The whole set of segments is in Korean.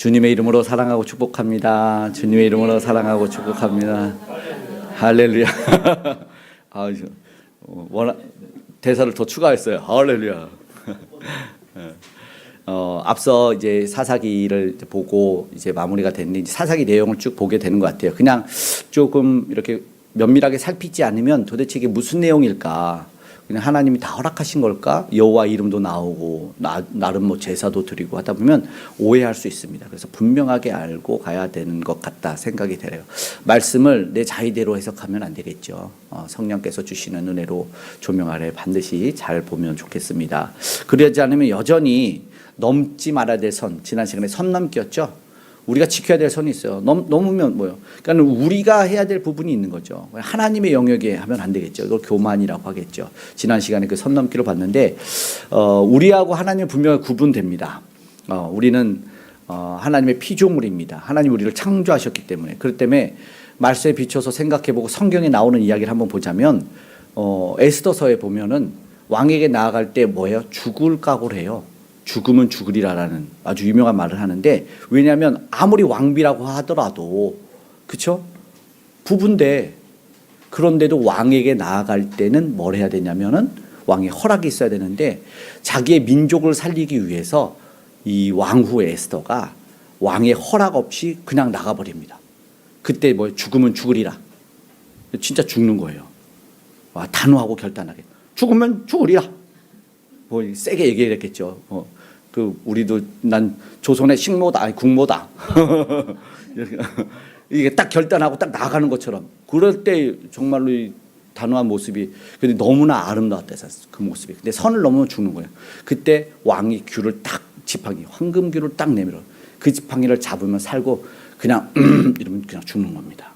주님의 이름으로 사랑하고 축복합니다. 주님의 이름으로 사랑하고 축복합니다. 할렐루야. 대사를 더 추가했어요. 할렐루야. 앞서 이제 사사기를 보고 이제 마무리가 됐는데 사사기 내용을 쭉 보게 되는 것 같아요. 그냥 조금 이렇게 면밀하게 살피지 않으면 도대체 이게 무슨 내용일까? 그냥 하나님이 다 허락하신 걸까? 여호와 이름도 나오고 나름 뭐 제사도 드리고 하다 보면 오해할 수 있습니다. 그래서 분명하게 알고 가야 되는 것 같다 생각이 들어요. 말씀을 내 자의대로 해석하면 안 되겠죠. 성령께서 주시는 은혜로 조명 아래 반드시 잘 보면 좋겠습니다. 그러지 않으면 여전히 넘지 말아야 될 선, 지난 시간에 선 넘기였죠. 우리가 지켜야 될 선이 있어요. 넘으면 뭐요? 그러니까 우리가 해야 될 부분이 있는 거죠. 하나님의 영역에 하면 안 되겠죠. 이걸 교만이라고 하겠죠. 지난 시간에 그 선 넘기로 봤는데 우리하고 하나님 분명히 구분됩니다. 우리는 하나님의 피조물입니다. 하나님 우리를 창조하셨기 때문에. 그렇기 때문에 말씀에 비춰서 생각해보고 성경에 나오는 이야기를 한번 보자면 에스더서에 보면은 왕에게 나아갈 때 뭐예요? 죽을 각오를 해요. 죽으면 죽으리라라는 아주 유명한 말을 하는데, 왜냐하면 아무리 왕비라고 하더라도 그렇죠? 부부인데, 그런데도 왕에게 나아갈 때는 뭘 해야 되냐면은 왕의 허락이 있어야 되는데, 자기의 민족을 살리기 위해서 이 왕후 에스더가 왕의 허락 없이 그냥 나가버립니다. 그때 뭐 죽으면 죽으리라, 진짜 죽는 거예요. 단호하고 결단하게 죽으면 죽으리라. 뭐 세게 얘기했겠죠. 우리도 난 조선의 식모다, 아니 국모다. 이게 딱 결단하고 딱 나가는 것처럼. 그럴 때 정말로 이 단호한 모습이, 근데 너무나 아름다웠다, 그 모습이. 근데 선을 넘으면 죽는 거예요. 그때 왕이 귤을 딱, 지팡이, 황금귤을 딱 내밀어. 그 지팡이를 잡으면 살고, 그냥 이러면 그냥 죽는 겁니다.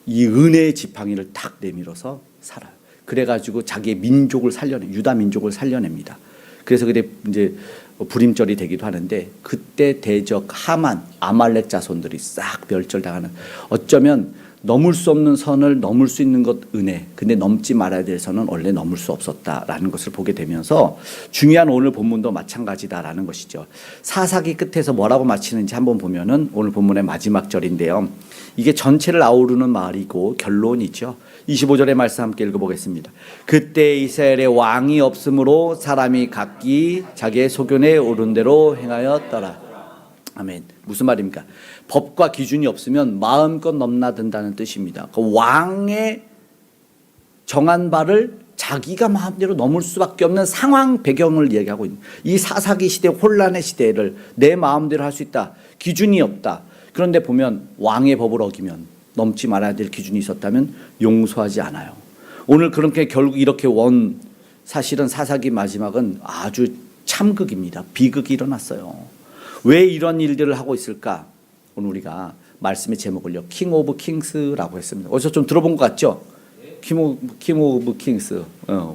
이 은혜의 지팡이를 딱 내밀어서 살아요. 그래가지고 자기의 민족을 유다 민족을 살려냅니다. 그래서 그때 이제 불임절이 되기도 하는데, 그때 대적 하만, 아말렉 자손들이 싹 멸절당하는, 어쩌면 넘을 수 없는 선을 넘을 수 있는 것 은혜, 근데 넘지 말아야 될 선은 원래 넘을 수 없었다라는 것을 보게 되면서 중요한 오늘 본문도 마찬가지다라는 것이죠. 사사기 끝에서 뭐라고 마치는지 한번 보면은 오늘 본문의 마지막 절인데요. 이게 전체를 아우르는 말이고 결론이죠. 25절의 말씀 함께 읽어보겠습니다. 그때 이스라엘에 왕이 없으므로 사람이 각기 자기의 소견에 오른 대로 행하였더라. 아멘. 무슨 말입니까? 법과 기준이 없으면 마음껏 넘나든다는 뜻입니다. 그 왕의 정한 바를 자기가 마음대로 넘을 수밖에 없는 상황 배경을 얘기하고 있는, 이 사사기 시대, 혼란의 시대를 내 마음대로 할 수 있다. 기준이 없다. 그런데 보면 왕의 법을 어기면, 넘지 말아야 될 기준이 있었다면 용서하지 않아요. 오늘 그렇게 결국 이렇게 사실은 사사기 마지막은 아주 참극입니다. 비극이 일어났어요. 왜 이런 일들을 하고 있을까? 오늘 우리가 말씀의 제목을요, 킹 오브 킹스라고 했습니다. 어디서 좀 들어본 것 같죠? 킹 오브 킹스,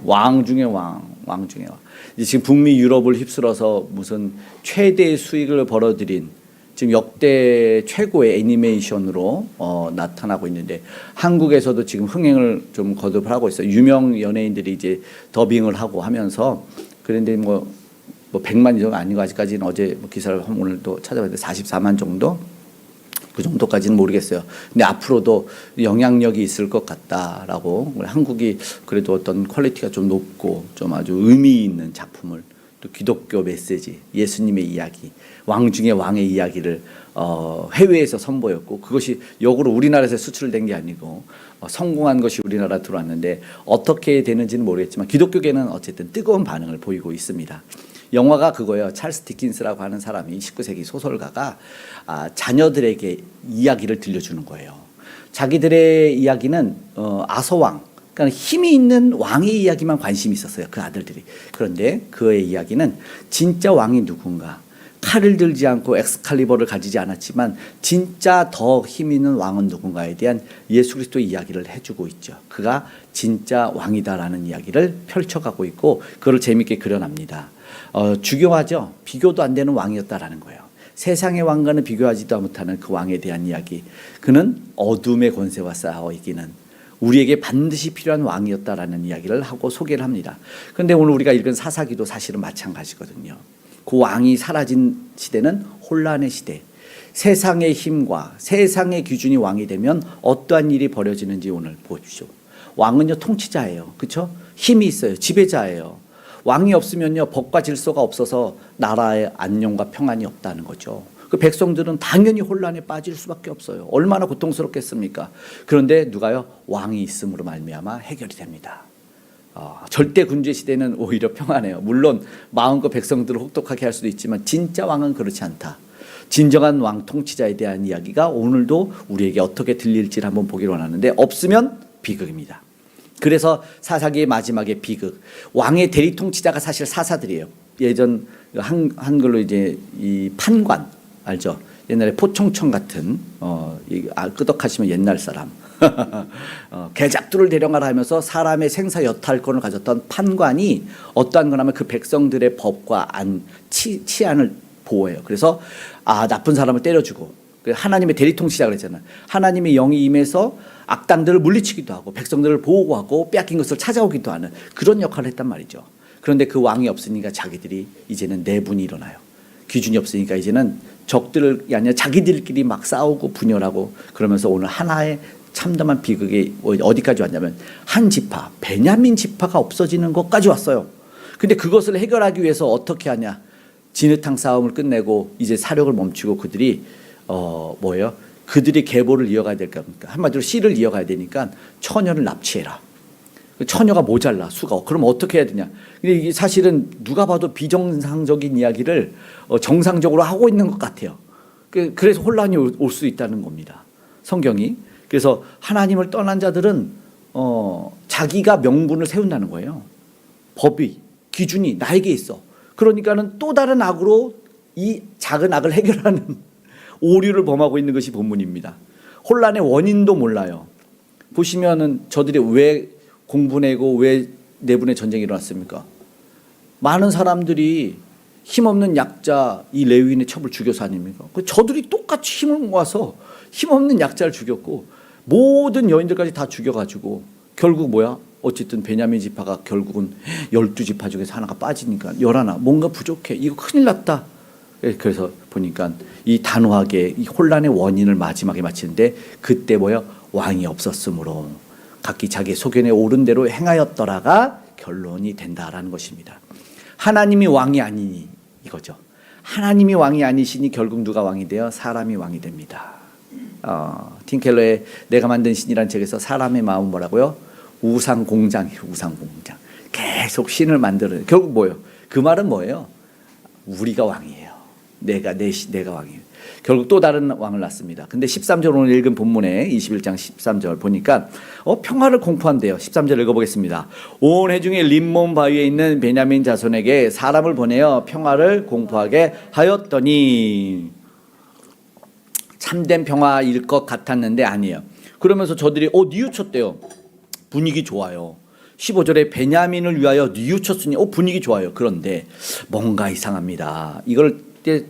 왕 중에 왕 중에 왕. 지금 북미 유럽을 휩쓸어서 무슨 최대의 수익을 벌어들인, 지금 역대 최고의 애니메이션으로 나타나고 있는데, 한국에서도 지금 흥행을 좀 거듭하고 있어요. 유명 연예인들이 이제 더빙을 하고 하면서. 그런데 뭐 100만 정도 아니고, 아직까지는 어제 기사를 오늘 또 찾아봤는데 44만 정도? 그 정도까지는 모르겠어요. 근데 앞으로도 영향력이 있을 것 같다라고, 한국이 그래도 어떤 퀄리티가 좀 높고 좀 아주 의미 있는 작품을, 또 기독교 메시지, 예수님의 이야기, 왕 중에 왕의 이야기를 해외에서 선보였고, 그것이 역으로 우리나라에서 수출된 게 아니고 성공한 것이 우리나라 들어왔는데, 어떻게 되는지는 모르겠지만 기독교계는 어쨌든 뜨거운 반응을 보이고 있습니다. 영화가 그거예요. 찰스 디킨스라고 하는 사람이, 19세기 소설가가 자녀들에게 이야기를 들려주는 거예요. 자기들의 이야기는 아서왕, 그러니까 힘이 있는 왕의 이야기만 관심이 있었어요, 그 아들들이. 그런데 그의 이야기는 진짜 왕이 누군가, 칼을 들지 않고 엑스칼리버를 가지지 않았지만 진짜 더 힘 있는 왕은 누군가에 대한 예수 그리스도의 이야기를 해주고 있죠. 그가 진짜 왕이다라는 이야기를 펼쳐가고 있고, 그걸 재밌게 그려납니다. 중요하죠. 비교도 안 되는 왕이었다라는 거예요. 세상의 왕과는 비교하지도 못하는 그 왕에 대한 이야기. 그는 어둠의 권세와 싸워 이기는, 우리에게 반드시 필요한 왕이었다라는 이야기를 하고 소개를 합니다. 그런데 오늘 우리가 읽은 사사기도 사실은 마찬가지거든요. 그 왕이 사라진 시대는 혼란의 시대. 세상의 힘과 세상의 기준이 왕이 되면 어떠한 일이 벌어지는지 오늘 보십시오. 왕은요 통치자예요. 그렇죠? 힘이 있어요. 지배자예요. 왕이 없으면요 법과 질서가 없어서 나라의 안녕과 평안이 없다는 거죠. 그 백성들은 당연히 혼란에 빠질 수밖에 없어요. 얼마나 고통스럽겠습니까? 그런데 누가요? 왕이 있음으로 말미암아 해결이 됩니다. 절대 군주의 시대는 오히려 평안해요. 물론 마음껏 백성들을 혹독하게 할 수도 있지만 진짜 왕은 그렇지 않다. 진정한 왕 통치자에 대한 이야기가 오늘도 우리에게 어떻게 들릴지를 한번 보기를 원하는데 없으면 비극입니다. 그래서 사사기의 마지막에 비극. 왕의 대리 통치자가 사실 사사들이에요. 예전 한글로 이제 이 판관 알죠? 옛날에 포청청 같은 끄덕하시면 옛날 사람. 계작들을 대령하라 하면서 사람의 생사 여탈권을 가졌던 판관이 어떠한 거냐면 그 백성들의 법과 치안을 보호해요. 그래서 나쁜 사람을 때려주고 하나님의 대리통치자 그랬잖아요. 하나님의 영이 임해서 악당들을 물리치기도 하고 백성들을 보호하고 빼앗긴 것을 찾아오기도 하는 그런 역할을 했단 말이죠. 그런데 그 왕이 없으니까 자기들이 이제는 내분이 일어나요. 기준이 없으니까 이제는 적들이 아니라 자기들끼리 막 싸우고 분열하고 그러면서 오늘 하나의 참담한 비극이 어디까지 왔냐면 한 지파, 베냐민 지파가 없어지는 것까지 왔어요. 근데 그것을 해결하기 위해서 어떻게 하냐? 진흙탕 싸움을 끝내고 이제 사력을 멈추고 그들이 그들이 계보를 이어가야 될 겁니까? 한마디로 씨를 이어가야 되니까 처녀를 납치해라. 처녀가 모자라 수가. 그럼 어떻게 해야 되냐? 근데 이게 사실은 누가 봐도 비정상적인 이야기를 정상적으로 하고 있는 것 같아요. 그래서 혼란이 올 수 있다는 겁니다. 성경이. 그래서 하나님을 떠난 자들은 자기가 명분을 세운다는 거예요. 법이 기준이 나에게 있어. 그러니까는 또 다른 악으로 이 작은 악을 해결하는 오류를 범하고 있는 것이 본문입니다. 혼란의 원인도 몰라요. 보시면은 저들이 왜 공분하고 왜 내분의 전쟁이 일어났습니까? 많은 사람들이 힘없는 약자 이 레위인의 첩을 죽여서 아닙니까? 저들이 똑같이 힘을 모아서 힘없는 약자를 죽였고 모든 여인들까지 다 죽여가지고 결국 뭐야? 어쨌든 베냐민 지파가 결국은 12지파 중에서 하나가 빠지니까 11 뭔가 부족해. 이거 큰일 났다. 그래서 보니까 이 단호하게 이 혼란의 원인을 마지막에 마치는데 그때 뭐야? 왕이 없었으므로 각기 자기 소견에 옳은 대로 행하였더라가 결론이 된다라는 것입니다. 하나님이 왕이 아니니 이거죠. 하나님이 왕이 아니시니 결국 누가 왕이 돼요? 사람이 왕이 됩니다. 틴켈러의 내가 만든 신이라는 책에서 사람의 마음은 뭐라고요? 우상 공장이에요. 우상 공장. 계속 신을 만들어요. 결국 뭐예요? 그 말은 뭐예요? 우리가 왕이에요. 내가 왕이에요. 결국 또 다른 왕을 낳습니다. 근데 13절 오늘 읽은 본문에 21장 13절 보니까 평화를 공포한대요. 13절 읽어보겠습니다. 온 회중의 림몬 바위에 있는 베냐민 자손에게 사람을 보내어 평화를 공포하게 하였더니 참된 평화일 것 같았는데 아니에요. 그러면서 저들이 뉘우쳤대요. 분위기 좋아요. 15절에 베냐민을 위하여 뉘우쳤으니 분위기 좋아요. 그런데 뭔가 이상합니다. 이걸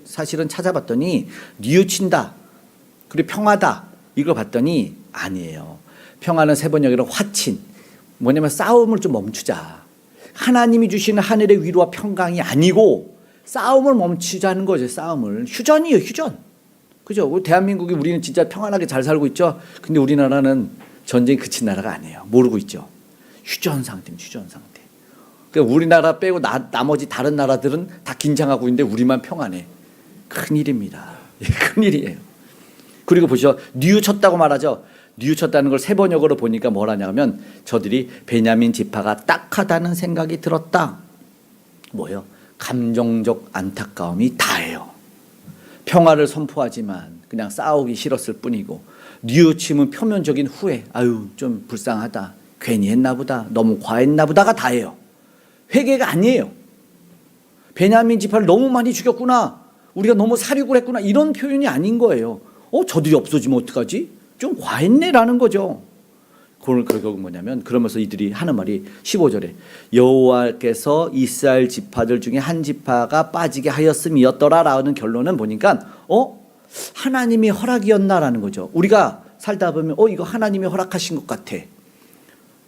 사실은 찾아봤더니 뉘우친다. 그리고 평화다. 이걸 봤더니 아니에요. 평화는 세번역으로 화친. 뭐냐면 싸움을 좀 멈추자. 하나님이 주시는 하늘의 위로와 평강이 아니고 싸움을 멈추자는 거죠. 싸움을. 휴전이에요. 휴전. 그죠? 대한민국이 우리는 진짜 평안하게 잘 살고 있죠. 근데 우리나라는 전쟁이 그친 나라가 아니에요. 모르고 있죠. 휴전 상태입니다. 휴전 상태. 그러니까 우리나라 빼고 나머지 다른 나라들은 다 긴장하고 있는데 우리만 평안해. 큰일입니다. 큰일이에요. 그리고 보시죠. 뉘우쳤다고 말하죠. 뉘우쳤다는 걸 세번역으로 보니까 뭐라냐면 저들이 베냐민 지파가 딱하다는 생각이 들었다. 뭐예요? 감정적 안타까움이 다예요. 평화를 선포하지만 그냥 싸우기 싫었을 뿐이고 뉘우침은 표면적인 후회. 아유 좀 불쌍하다. 괜히 했나 보다. 너무 과했나 보다가 다예요. 회개가 아니에요. 베냐민 지파를 너무 많이 죽였구나. 우리가 너무 살육을 했구나. 이런 표현이 아닌 거예요. 저들이 없어지면 어떡하지? 좀 과했네라는 거죠. 그걸 결국 뭐냐면 그러면서 이들이 하는 말이 15절에 여호와께서 이스라엘 지파들 중에 한 지파가 빠지게 하였음이었더라라는 결론은 보니까 하나님의 허락이었나라는 거죠. 우리가 살다 보면 이거 하나님이 허락하신 것 같아.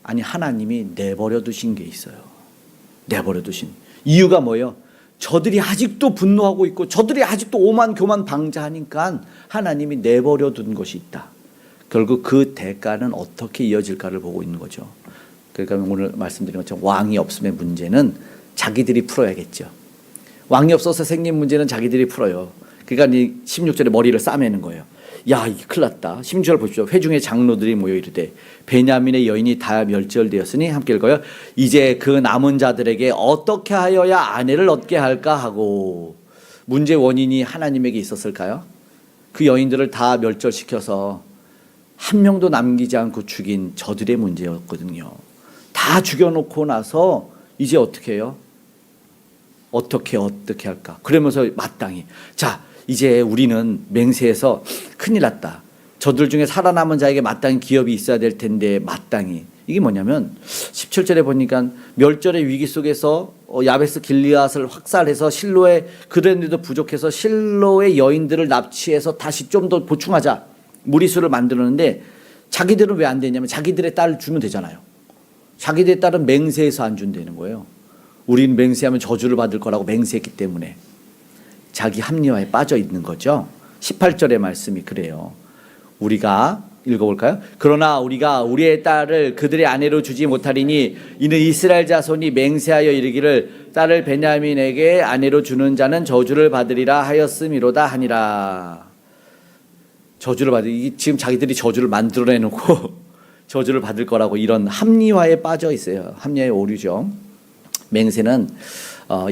아니 하나님이 내버려 두신 게 있어요. 내버려 두신 이유가 뭐예요? 저들이 아직도 분노하고 있고 저들이 아직도 오만 교만 방자하니까 하나님이 내버려 둔 것이 있다. 결국 그 대가는 어떻게 이어질까를 보고 있는 거죠. 그러니까 오늘 말씀드린 것처럼 왕이 없음의 문제는 자기들이 풀어야겠죠. 왕이 없어서 생긴 문제는 자기들이 풀어요. 그러니까 이 16절에 머리를 싸매는 거예요. 야, 이게 큰일 났다. 16절 보십시오. 회중의 장로들이 모여 이르되 베냐민의 여인이 다 멸절되었으니 함께 읽어요. 이제 그 남은 자들에게 어떻게 하여야 아내를 얻게 할까 하고. 문제 원인이 하나님에게 있었을까요? 그 여인들을 다 멸절시켜서 한 명도 남기지 않고 죽인 저들의 문제였거든요. 다 죽여놓고 나서 이제 어떻게 해요? 어떻게 할까? 그러면서 마땅히 자, 이제 우리는 맹세해서 큰일 났다. 저들 중에 살아남은 자에게 마땅히 기업이 있어야 될 텐데 마땅히. 이게 뭐냐면 17절에 보니까 멸절의 위기 속에서 야베스 길리앗을 확살해서 실로에 그랬는데도 부족해서 실로의 여인들을 납치해서 다시 좀 더 보충하자. 무리수를 만들었는데 자기들은 왜 안 되냐면 자기들의 딸을 주면 되잖아요. 자기들의 딸은 맹세해서 안 준다는 거예요. 우리는 맹세하면 저주를 받을 거라고 맹세했기 때문에 자기 합리화에 빠져 있는 거죠. 18절의 말씀이 그래요. 우리가 읽어볼까요? 그러나 우리가 우리의 딸을 그들의 아내로 주지 못하리니 이는 이스라엘 자손이 맹세하여 이르기를 딸을 베냐민에게 아내로 주는 자는 저주를 받으리라 하였음이로다 하니라. 저주를 이게 지금 자기들이 저주를 만들어내놓고 저주를 받을 거라고 이런 합리화에 빠져 있어요. 합리화의 오류죠. 맹세는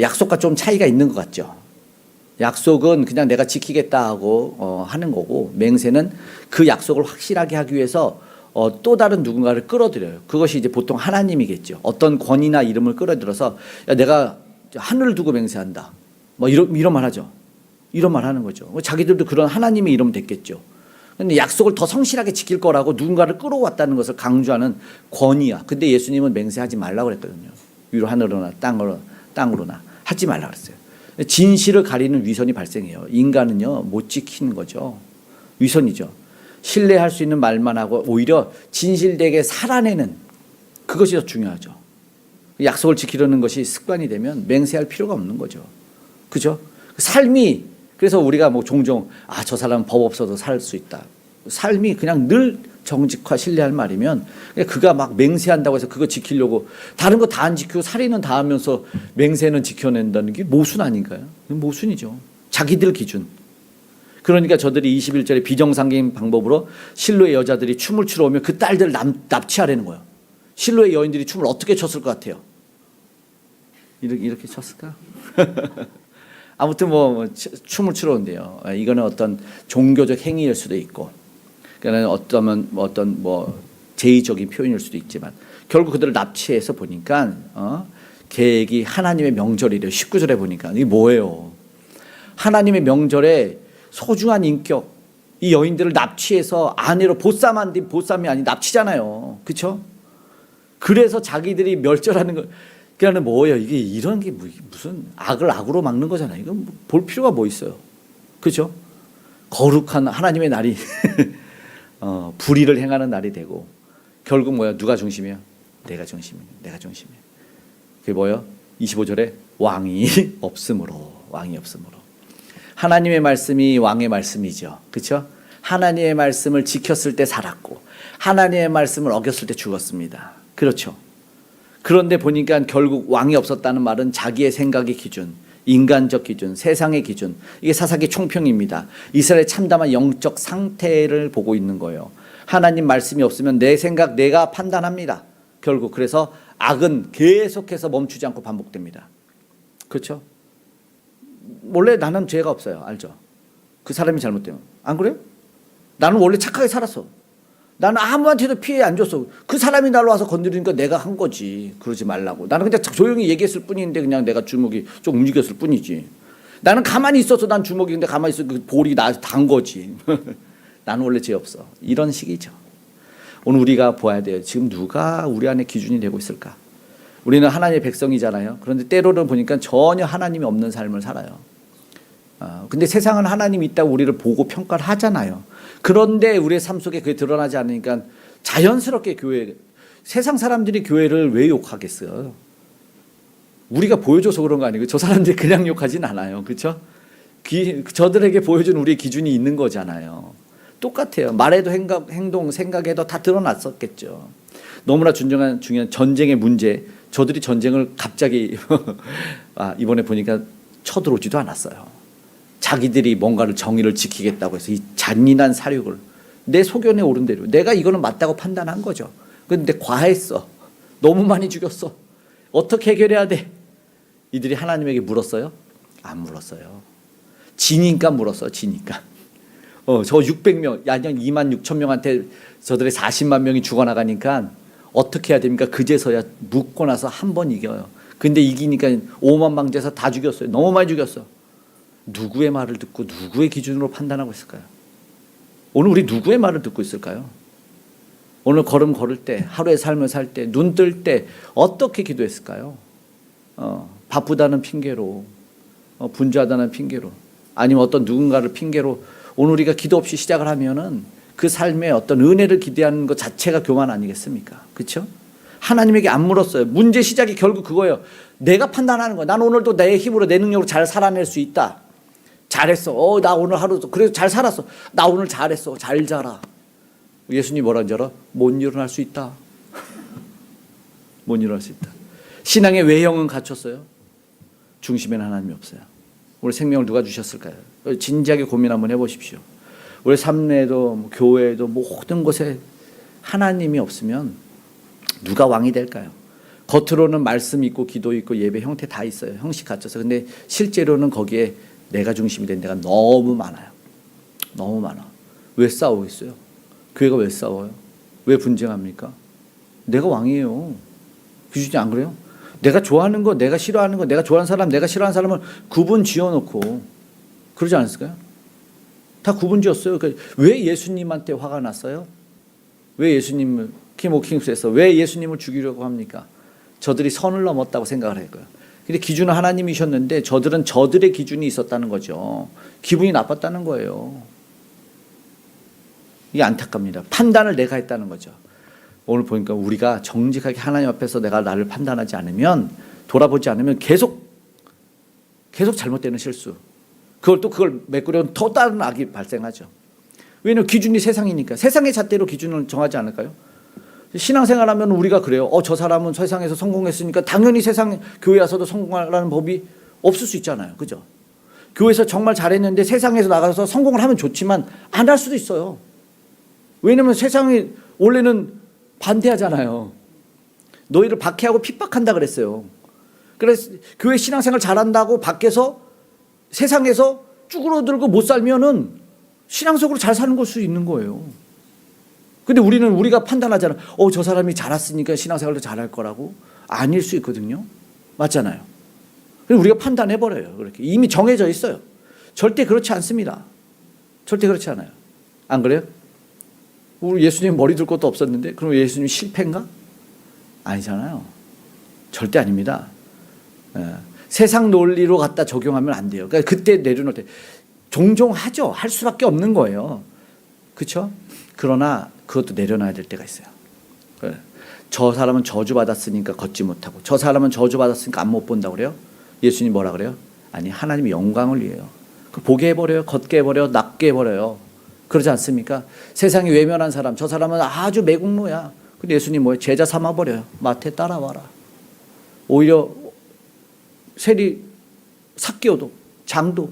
약속과 좀 차이가 있는 것 같죠. 약속은 그냥 내가 지키겠다 하고 하는 거고, 맹세는 그 약속을 확실하게 하기 위해서 또 다른 누군가를 끌어들여요. 그것이 이제 보통 하나님이겠죠. 어떤 권위나 이름을 끌어들여서 야, 내가 하늘을 두고 맹세한다. 뭐 이런 말 하죠. 이런 말 하는 거죠. 자기들도 그런 하나님의 이름 됐겠죠. 근데 약속을 더 성실하게 지킬 거라고 누군가를 끌어왔다는 것을 강조하는 권위야. 근데 예수님은 맹세하지 말라고 그랬거든요. 위로 하늘로나 땅으로나 하지 말라고 그랬어요. 진실을 가리는 위선이 발생해요. 인간은요, 못 지키는 거죠. 위선이죠. 신뢰할 수 있는 말만 하고 오히려 진실되게 살아내는 그것이 더 중요하죠. 약속을 지키려는 것이 습관이 되면 맹세할 필요가 없는 거죠. 그죠? 삶이, 그래서 우리가 뭐 종종 저 사람은 법 없어도 살 수 있다. 삶이 그냥 늘 정직화 신뢰할 말이면 그가 막 맹세한다고 해서 그거 지키려고 다른 거 다 안 지키고 살인은 다 하면서 맹세는 지켜낸다는 게 모순 아닌가요? 모순이죠. 자기들 기준. 그러니까 저들이 21절에 비정상적인 방법으로 실로의 여자들이 춤을 추러 오면 그 딸들을 납치하려는 거예요. 실로의 여인들이 춤을 어떻게 췄을 것 같아요? 이렇게 췄을까? 아무튼 뭐 춤을 추러 온대요. 이거는 어떤 종교적 행위일 수도 있고, 그러니까 어떤 제의적인 표현일 수도 있지만 결국 그들을 납치해서 보니까 계획이 하나님의 명절이래요. 19절에 보니까 이게 뭐예요? 하나님의 명절에 소중한 인격, 이 여인들을 납치해서 아내로 보쌈이 아닌 납치잖아요. 그렇죠? 그래서 자기들이 멸절하는 거. 그러니까 뭐예요? 이게 이런 게 무슨 악을 악으로 막는 거잖아요. 이건 볼 필요가 뭐 있어요? 그렇죠? 거룩한 하나님의 날이 불의를 행하는 날이 되고 결국 뭐야? 누가 중심이야? 내가 중심이야. 그게 뭐예요? 25절에 왕이 없으므로. 하나님의 말씀이 왕의 말씀이죠. 그렇죠? 하나님의 말씀을 지켰을 때 살았고 하나님의 말씀을 어겼을 때 죽었습니다. 그렇죠? 그런데 보니까 결국 왕이 없었다는 말은 자기의 생각의 기준, 인간적 기준, 세상의 기준, 이게 사사기 총평입니다. 이스라엘의 참담한 영적 상태를 보고 있는 거예요. 하나님 말씀이 없으면 내 생각, 내가 판단합니다. 결국 그래서 악은 계속해서 멈추지 않고 반복됩니다. 그렇죠? 원래 나는 죄가 없어요. 알죠? 그 사람이 잘못되면. 안 그래요? 나는 원래 착하게 살았어. 나는 아무한테도 피해 안 줬어. 그 사람이 나로 와서 건드리니까 내가 한 거지. 그러지 말라고. 나는 그냥 조용히 얘기했을 뿐인데 그냥 내가 주먹이 좀 움직였을 뿐이지. 나는 가만히 있어서 난 주먹이 근데 가만히 있어 그 볼이 나한테 단 거지. 나는 원래 죄 없어. 이런 식이죠. 오늘 우리가 보아야 돼요. 지금 누가 우리 안에 기준이 되고 있을까? 우리는 하나님의 백성이잖아요. 그런데 때로는 보니까 전혀 하나님이 없는 삶을 살아요. 근데 세상은 하나님이 있다고 우리를 보고 평가를 하잖아요. 그런데 우리의 삶 속에 그게 드러나지 않으니까 자연스럽게 세상 사람들이 교회를 왜 욕하겠어요? 우리가 보여줘서 그런 거 아니고 저 사람들이 그냥 욕하진 않아요. 그렇죠? 저들에게 보여준 우리의 기준이 있는 거잖아요. 똑같아요. 말에도 행동, 생각에도 다 드러났었겠죠. 너무나 중요한 전쟁의 문제. 저들이 전쟁을 갑자기 이번에 보니까 쳐들어오지도 않았어요. 자기들이 뭔가를 정의를 지키겠다고 해서 이 잔인한 사륙을 내 소견에 오른 대로 내가 이거는 맞다고 판단한 거죠. 그런데 과했어. 너무 많이 죽였어. 어떻게 해결해야 돼? 이들이 하나님에게 물었어요? 안 물었어요. 지니까 물었어. 지니까. 저 600명, 양 2만 6천 명한테 저들의 40만 명이 죽어나가니까 어떻게 해야 됩니까? 그제서야 묻고 나서 한 번 이겨요. 근데 이기니까 5만 방제에서 다 죽였어요. 너무 많이 죽였어. 누구의 말을 듣고 누구의 기준으로 판단하고 있을까요? 오늘 우리 누구의 말을 듣고 있을까요? 오늘 걸음 걸을 때, 하루의 삶을 살 때, 눈 뜰 때 어떻게 기도했을까요? 바쁘다는 핑계로, 분주하다는 핑계로, 아니면 어떤 누군가를 핑계로 오늘 우리가 기도 없이 시작을 하면은 그 삶에 어떤 은혜를 기대하는 것 자체가 교만 아니겠습니까? 그렇죠? 하나님에게 안 물었어요. 문제 시작이 결국 그거예요. 내가 판단하는 거야. 난 오늘도 내 힘으로 내 능력으로 잘 살아낼 수 있다. 잘했어. 나 오늘 하루도 그래도 잘 살았어. 나 오늘 잘했어. 잘 자라. 예수님 뭐라는 줄 알아? 못 일어날 수 있다. 못 일어날 수 있다. 신앙의 외형은 갖췄어요. 중심에는 하나님이 없어요. 우리 생명을 누가 주셨을까요? 진지하게 고민 한번 해보십시오. 우리 삶에도 교회에도 모든 곳에 하나님이 없으면 누가 왕이 될까요? 겉으로는 말씀 있고 기도 있고 예배 형태 다 있어요. 형식 갖춰서. 근데 실제로는 거기에 내가 중심이 된 데가 너무 많아요. 너무 많아. 왜 싸우고 있어요? 교회가 왜 싸워요? 왜 분쟁합니까? 내가 왕이에요. 기준이 안 그래요? 내가 좋아하는 거, 내가 싫어하는 거, 내가 좋아하는 사람, 내가 싫어하는 사람을 구분 지어놓고 그러지 않았을까요? 다 구분 지었어요. 왜 예수님한테 화가 났어요? 왜 예수님을 킹오킹스에서 왜 예수님을 죽이려고 합니까? 저들이 선을 넘었다고 생각을 했고요. 근데 기준은 하나님이셨는데 저들은 저들의 기준이 있었다는 거죠. 기분이 나빴다는 거예요. 이게 안타깝니다. 판단을 내가 했다는 거죠. 오늘 보니까 우리가 정직하게 하나님 앞에서 내가 나를 판단하지 않으면, 돌아보지 않으면 계속 잘못되는 실수. 그걸 메꾸려면 더 다른 악이 발생하죠. 왜냐하면 기준이 세상이니까. 세상의 잣대로 기준을 정하지 않을까요? 신앙생활하면 우리가 그래요. 저 사람은 세상에서 성공했으니까 당연히 세상 교회 와서도 성공하라는 법이 없을 수 있잖아요. 그죠? 교회에서 정말 잘했는데 세상에서 나가서 성공을 하면 좋지만 안 할 수도 있어요. 왜냐하면 세상이 원래는 반대하잖아요. 너희를 박해하고 핍박한다 그랬어요. 그래서 교회 신앙생활 잘한다고 밖에서 세상에서 쭈그러들고 못 살면은 신앙적으로 잘 사는 걸 수 있는 거예요. 근데 우리가 판단하잖아. 저 사람이 잘했으니까 신앙생활도 잘할 거라고. 아닐 수 있거든요. 맞잖아요. 그래서 우리가 판단해버려요. 그렇게 이미 정해져 있어요. 절대 그렇지 않습니다. 절대 그렇지 않아요. 안 그래요? 우리 예수님 머리 둘 것도 없었는데 그럼 예수님 실패인가? 아니잖아요. 절대 아닙니다. 세상 논리로 갖다 적용하면 안 돼요. 그러니까 그때 내려놓을 때 종종 하죠. 할 수밖에 없는 거예요. 그렇죠? 그러나 그것도 내려놔야 될 때가 있어요. 저 사람은 저주받았으니까 걷지 못하고 저 사람은 저주받았으니까 안 못 본다고 그래요? 예수님 뭐라 그래요? 아니 하나님이 영광을 위해요. 보게 해버려요. 걷게 해버려요. 낫게 해버려요. 그러지 않습니까? 세상에 외면한 사람, 저 사람은 아주 매국노야. 근데 예수님 뭐예요? 제자 삼아버려요. 마태 따라와라. 오히려 세리, 삭개오도, 장도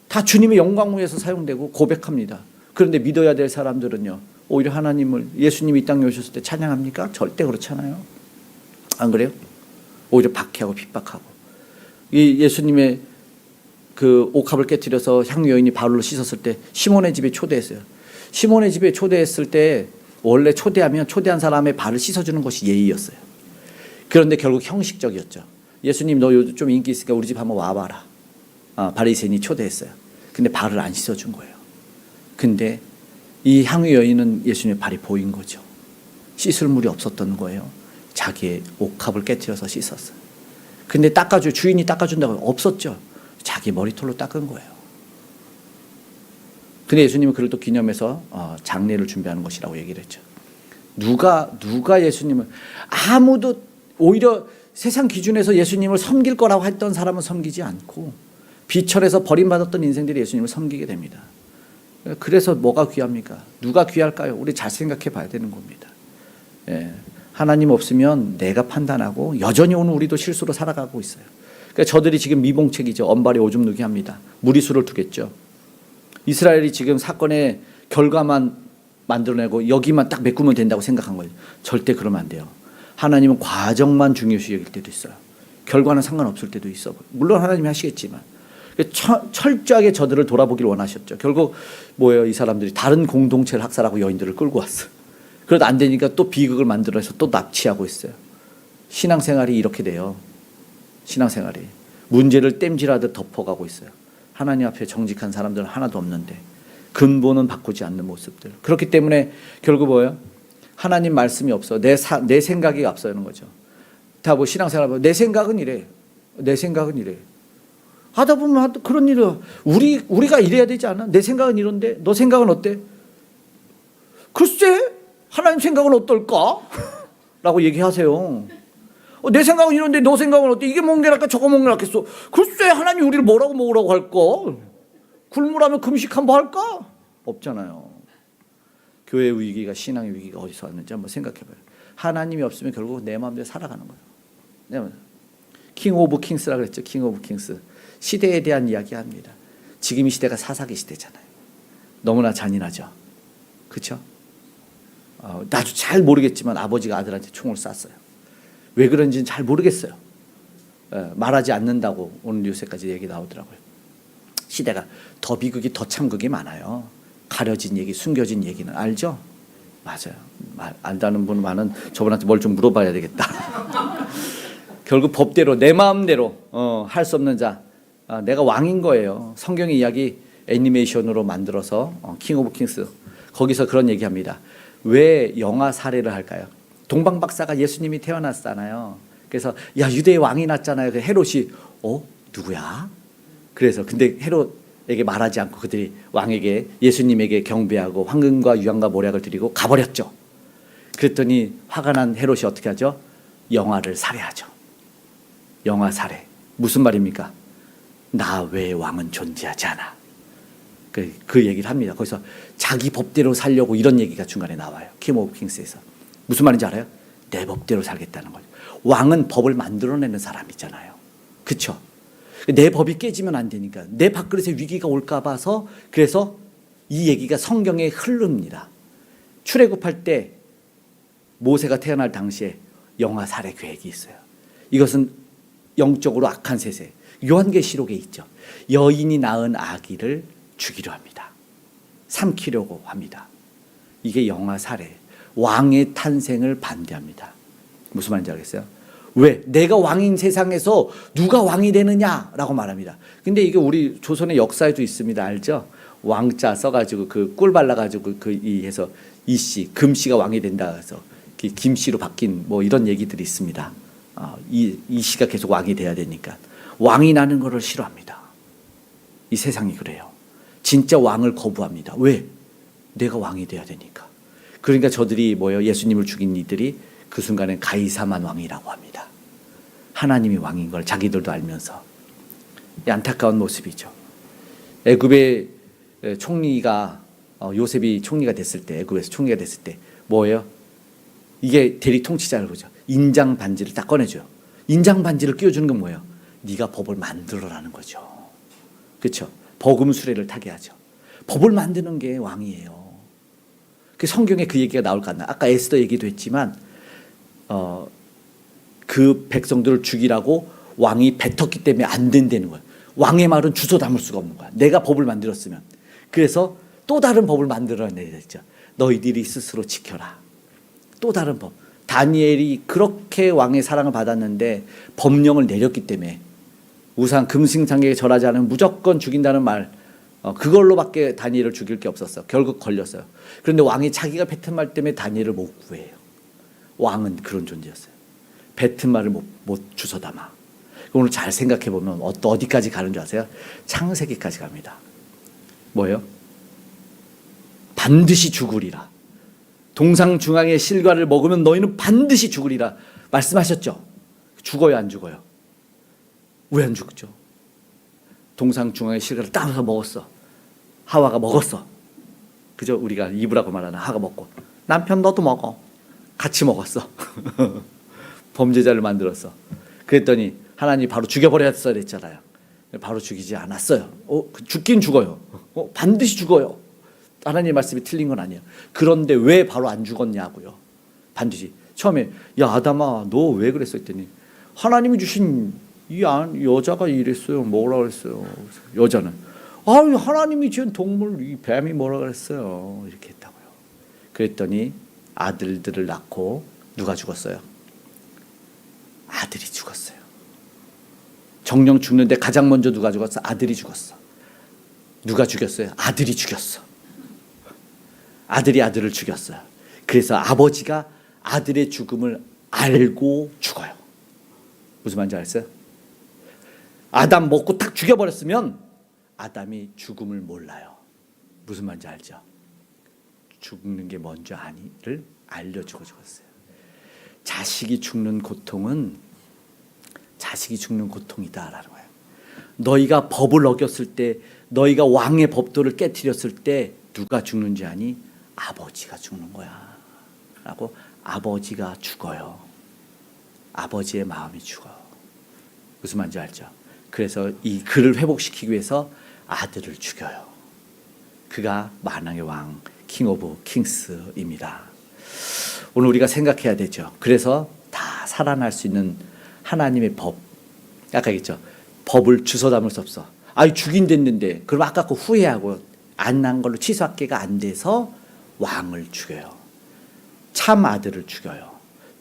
다 주님의 영광 위해서 사용되고 고백합니다. 그런데 믿어야 될 사람들은요, 오히려 하나님을, 예수님이 이 땅에 오셨을 때 찬양합니까? 절대 그렇지 않아요. 안 그래요? 오히려 박해하고 핍박하고. 이 예수님의 그 옥합을 깨뜨려서 향유 여인이 발로 씻었을 때 시몬의 집에 초대했어요. 시몬의 집에 초대했을 때 원래 초대한 사람의 발을 씻어주는 것이 예의였어요. 그런데 결국 형식적이었죠. 예수님 너 요즘 좀 인기 있으니까 우리 집 한번 와봐라. 바리새인이 초대했어요. 근데 발을 안 씻어준 거예요. 근데 이 향유 여인은 예수님의 발이 보인 거죠. 씻을 물이 없었던 거예요. 자기의 옥합을 깨뜨려서 씻었어요. 근데 주인이 닦아준다고 없었죠. 자기 머리털로 닦은 거예요. 근데 예수님은 그를 또 기념해서 장례를 준비하는 것이라고 얘기를 했죠. 누가 예수님을, 아무도, 오히려 세상 기준에서 예수님을 섬길 거라고 했던 사람은 섬기지 않고 비천에서 버림받았던 인생들이 예수님을 섬기게 됩니다. 그래서 뭐가 귀합니까? 누가 귀할까요? 우리 잘 생각해 봐야 되는 겁니다. 예. 하나님 없으면 내가 판단하고 여전히 오늘 우리도 실수로 살아가고 있어요. 그러니까 저들이 지금 미봉책이죠. 언발에 오줌 누기 합니다. 무리수를 두겠죠. 이스라엘이 지금 사건의 결과만 만들어내고 여기만 딱 메꾸면 된다고 생각한 거예요. 절대 그러면 안 돼요. 하나님은 과정만 중요시 여길 때도 있어요. 결과는 상관없을 때도 있어. 물론 하나님이 하시겠지만 철저하게 저들을 돌아보기를 원하셨죠. 결국 뭐예요? 이 사람들이 다른 공동체를 학살하고 여인들을 끌고 왔어요. 그러다 안 되니까 또 비극을 만들어서 또 납치하고 있어요. 신앙생활이 이렇게 돼요. 신앙생활이 문제를 땜질하듯 덮어가고 있어요. 하나님 앞에 정직한 사람들은 하나도 없는데 근본은 바꾸지 않는 모습들. 그렇기 때문에 결국 뭐예요? 하나님 말씀이 없어. 내 생각이 앞서는 거죠. 다 뭐 신앙생활 보면 내 생각은 이래. 내 생각은 이래. 하다 보면 그런 일을 우리가 이래야 되지 않아? 내 생각은 이런데 너 생각은 어때? 글쎄 하나님 생각은 어떨까? 라고 얘기하세요. 내 생각은 이런데 너 생각은 어때? 이게 먹는 게 낫겠어? 저거 먹는 게 낫겠어? 글쎄 하나님 우리를 뭐라고 먹으라고 할까? 굶으라면 금식 한번 할까? 없잖아요. 교회의 위기가 신앙의 위기가 어디서 왔는지 한번 생각해봐요. 하나님이 없으면 결국 내 마음대로 살아가는 거예요. 킹 오브 킹스라고 그랬죠. 킹 오브 킹스. 시대에 대한 이야기합니다. 지금 이 시대가 사사기 시대잖아요. 너무나 잔인하죠. 그렇죠? 나도 잘 모르겠지만 아버지가 아들한테 총을 쐈어요. 왜 그런지는 잘 모르겠어요. 말하지 않는다고 오늘 뉴스에까지 얘기 나오더라고요. 시대가 더 비극이 더 참극이 많아요. 가려진 얘기, 숨겨진 얘기는 알죠? 맞아요. 안다는 분 많은 저분한테 뭘 좀 물어봐야 되겠다. 결국 법대로 내 마음대로 할 수 없는 자, 내가 왕인 거예요. 성경의 이야기 애니메이션으로 만들어서 킹 오브 킹스 거기서 그런 얘기합니다. 왜 영아 살해를 할까요? 동방 박사가 예수님이 태어났잖아요. 그래서 야 유대의 왕이 났잖아요. 그 헤롯이 누구야? 그래서 근데 헤롯에게 말하지 않고 그들이 왕에게 예수님에게 경배하고 황금과 유황과 모략을 드리고 가버렸죠. 그랬더니 화가 난 헤롯이 어떻게 하죠? 영아를 살해하죠. 영아 살해. 무슨 말입니까? 나 외에 왕은 존재하지 않아. 그 얘기를 합니다. 거기서 자기 법대로 살려고 이런 얘기가 중간에 나와요. 킹 오브 킹스에서. 무슨 말인지 알아요? 내 법대로 살겠다는 거죠. 왕은 법을 만들어내는 사람이잖아요. 그렇죠? 내 법이 깨지면 안 되니까 내 밥그릇에 위기가 올까 봐서 그래서 이 얘기가 성경에 흐릅니다. 출애굽할 때 모세가 태어날 당시에 영아 살해 계획이 있어요. 이것은 영적으로 악한 세세. 요한계시록에 있죠. 여인이 낳은 아기를 죽이려 합니다. 삼키려고 합니다. 이게 영아 살해. 왕의 탄생을 반대합니다. 무슨 말인지 알겠어요? 왜? 내가 왕인 세상에서 누가 왕이 되느냐라고 말합니다. 근데 이게 우리 조선의 역사에도 있습니다. 알죠? 왕자 써가지고 그 꿀 발라가지고 해서 이씨, 금씨가 왕이 된다 해서 김씨로 바뀐 뭐 이런 얘기들이 있습니다. 이 씨가 계속 왕이 돼야 되니까 왕이 나는 것을 싫어합니다. 이 세상이 그래요. 진짜 왕을 거부합니다. 왜? 내가 왕이 돼야 되니까. 그러니까 저들이 뭐예요? 예수님을 죽인 이들이 그 순간에 가이사만 왕이라고 합니다. 하나님이 왕인 걸 자기들도 알면서. 안타까운 모습이죠. 애굽의 총리가 요셉이 총리가 됐을 때, 애굽에서 총리가 됐을 때 뭐예요? 이게 대리 통치자를 보죠. 인장 반지를 딱 꺼내줘요. 인장 반지를 끼워주는 건 뭐예요? 네가 법을 만들어라는 거죠. 그렇죠? 버금 수레를 타게 하죠. 법을 만드는 게 왕이에요. 그 성경에 그 얘기가 나올 것 같나? 아까 에스더 얘기도 했지만 그 백성들을 죽이라고 왕이 뱉었기 때문에 안 된다는 거예요. 왕의 말은 주워 담을 수가 없는 거야. 내가 법을 만들었으면. 그래서 또 다른 법을 만들어내야 되죠. 너희들이 스스로 지켜라. 또 다른 법. 다니엘이 그렇게 왕의 사랑을 받았는데 법령을 내렸기 때문에 우상 금신상에 절하지 않으면 무조건 죽인다는 말, 그걸로밖에 다니엘을 죽일 게 없었어. 결국 걸렸어요. 그런데 왕이 자기가 뱉은 말 때문에 다니엘을 못 구해요. 왕은 그런 존재였어요. 뱉은 말을 못 주워 담아. 오늘 잘 생각해 보면 어디까지 가는 줄 아세요? 창세기까지 갑니다. 뭐예요? 반드시 죽으리라. 동상 중앙의 실과를 먹으면 너희는 반드시 죽으리라 말씀하셨죠. 죽어요, 안 죽어요? 왜 안 죽죠? 동상 중앙의 실과를 따서 먹었어. 하와가 먹었어. 그죠? 우리가 이브라고 말하는 하가 먹고, 남편 너도 먹어. 같이 먹었어. 범죄자를 만들었어. 그랬더니 하나님이 바로 죽여버렸어야 됐잖아요. 바로 죽이지 않았어요. 죽긴 죽어요. 반드시 죽어요. 하나님의 말씀이 틀린 건 아니에요. 그런데 왜 바로 안 죽었냐고요. 반드시. 처음에 야 아담아 너 왜 그랬어 했더니 하나님이 주신 이 여자가 이랬어요. 뭐라 그랬어요. 여자는 하나님이 지은 동물 이 뱀이 뭐라 그랬어요. 이렇게 했다고요. 그랬더니 아들들을 낳고 누가 죽었어요? 아들이 죽었어요. 정령 죽는데 가장 먼저 누가 죽었어? 아들이 죽었어. 누가 죽였어요? 아들이 죽였어. 아들이 아들을 죽였어요. 그래서 아버지가 아들의 죽음을 알고 죽어요. 무슨 말인지 알았어요? 아담 먹고 탁 죽여버렸으면 아담이 죽음을 몰라요. 무슨 말인지 알죠? 죽는 게 뭔지 아니를 알려주고 죽었어요. 자식이 죽는 고통은 자식이 죽는 고통이다라는 거예요. 너희가 법을 어겼을 때, 너희가 왕의 법도를 깨트렸을 때 누가 죽는지 아니? 아버지가 죽는 거야 라고. 아버지가 죽어요. 아버지의 마음이 죽어요. 무슨 말인지 알죠? 그래서 이 그를 회복시키기 위해서 아들을 죽여요. 그가 만왕의 왕, 킹 오브 킹스입니다. 오늘 우리가 생각해야 되죠. 그래서 다 살아날 수 있는 하나님의 법. 아까 얘기했죠. 법을 주워 담을 수 없어. 죽인 됐는데 그럼 아까 그 후회하고 안 난 걸로 취소하기가 안 돼서 왕을 죽여요. 참 아들을 죽여요.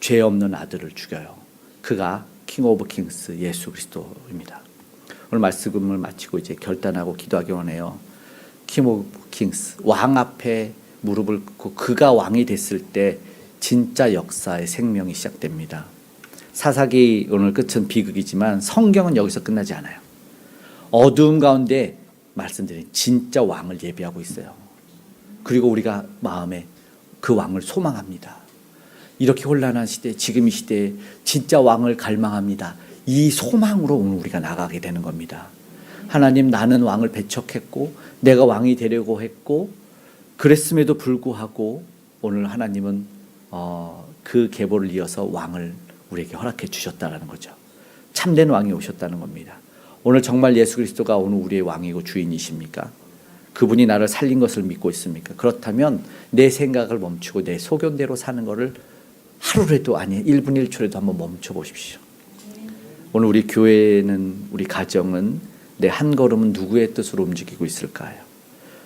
죄 없는 아들을 죽여요. 그가 킹 오브 킹스 예수 그리스도입니다. 오늘 말씀을 마치고 이제 결단하고 기도하기 원해요. 킹 오브 킹스, 왕 앞에 무릎을 꿇고 그가 왕이 됐을 때 진짜 역사의 생명이 시작됩니다. 사사기 오늘 끝은 비극이지만 성경은 여기서 끝나지 않아요. 어두움 가운데 말씀드린 진짜 왕을 예비하고 있어요. 그리고 우리가 마음에 그 왕을 소망합니다. 이렇게 혼란한 시대, 지금 이 시대에 진짜 왕을 갈망합니다. 이 소망으로 오늘 우리가 나가게 되는 겁니다. 하나님, 나는 왕을 배척했고 내가 왕이 되려고 했고 그랬음에도 불구하고 오늘 하나님은 그 계보를 이어서 왕을 우리에게 허락해 주셨다는 거죠. 참된 왕이 오셨다는 겁니다. 오늘 정말 예수 그리스도가 오늘 우리의 왕이고 주인이십니까? 그분이 나를 살린 것을 믿고 있습니까? 그렇다면 내 생각을 멈추고 내 소견대로 사는 것을 하루라도 아니 1분 1초라도 한번 멈춰 보십시오. 오늘 우리 교회는, 우리 가정은 내 한 걸음은 누구의 뜻으로 움직이고 있을까요?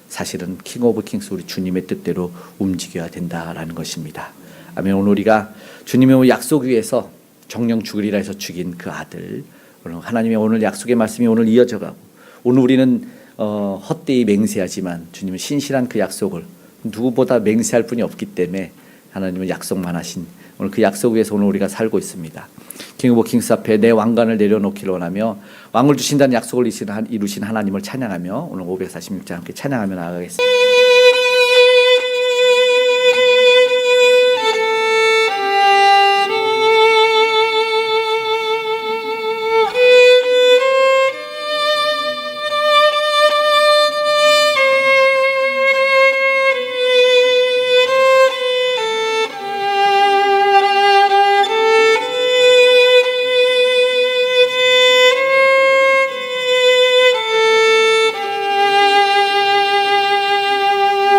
사실은 킹 오브 킹스 우리 주님의 뜻대로 움직여야 된다라는 것입니다. 아멘. 오늘 우리가 주님의 약속 위에서 정령 죽으리라 해서 죽인 그 아들, 하나님의 오늘 약속의 말씀이 오늘 이어져가고 오늘 우리는 헛되이 맹세하지만 주님은 신실한 그 약속을 누구보다 맹세할 분이 없기 때문에 하나님은 약속만 하신 오늘 그 약속 위에서 오늘 우리가 살고 있습니다. 킹 오브 킹스 앞에 내 왕관을 내려놓기를 원하며 왕을 주신다는 약속을 이루신 하나님을 찬양하며 오늘 546장 함께 찬양하며 나아가겠습니다.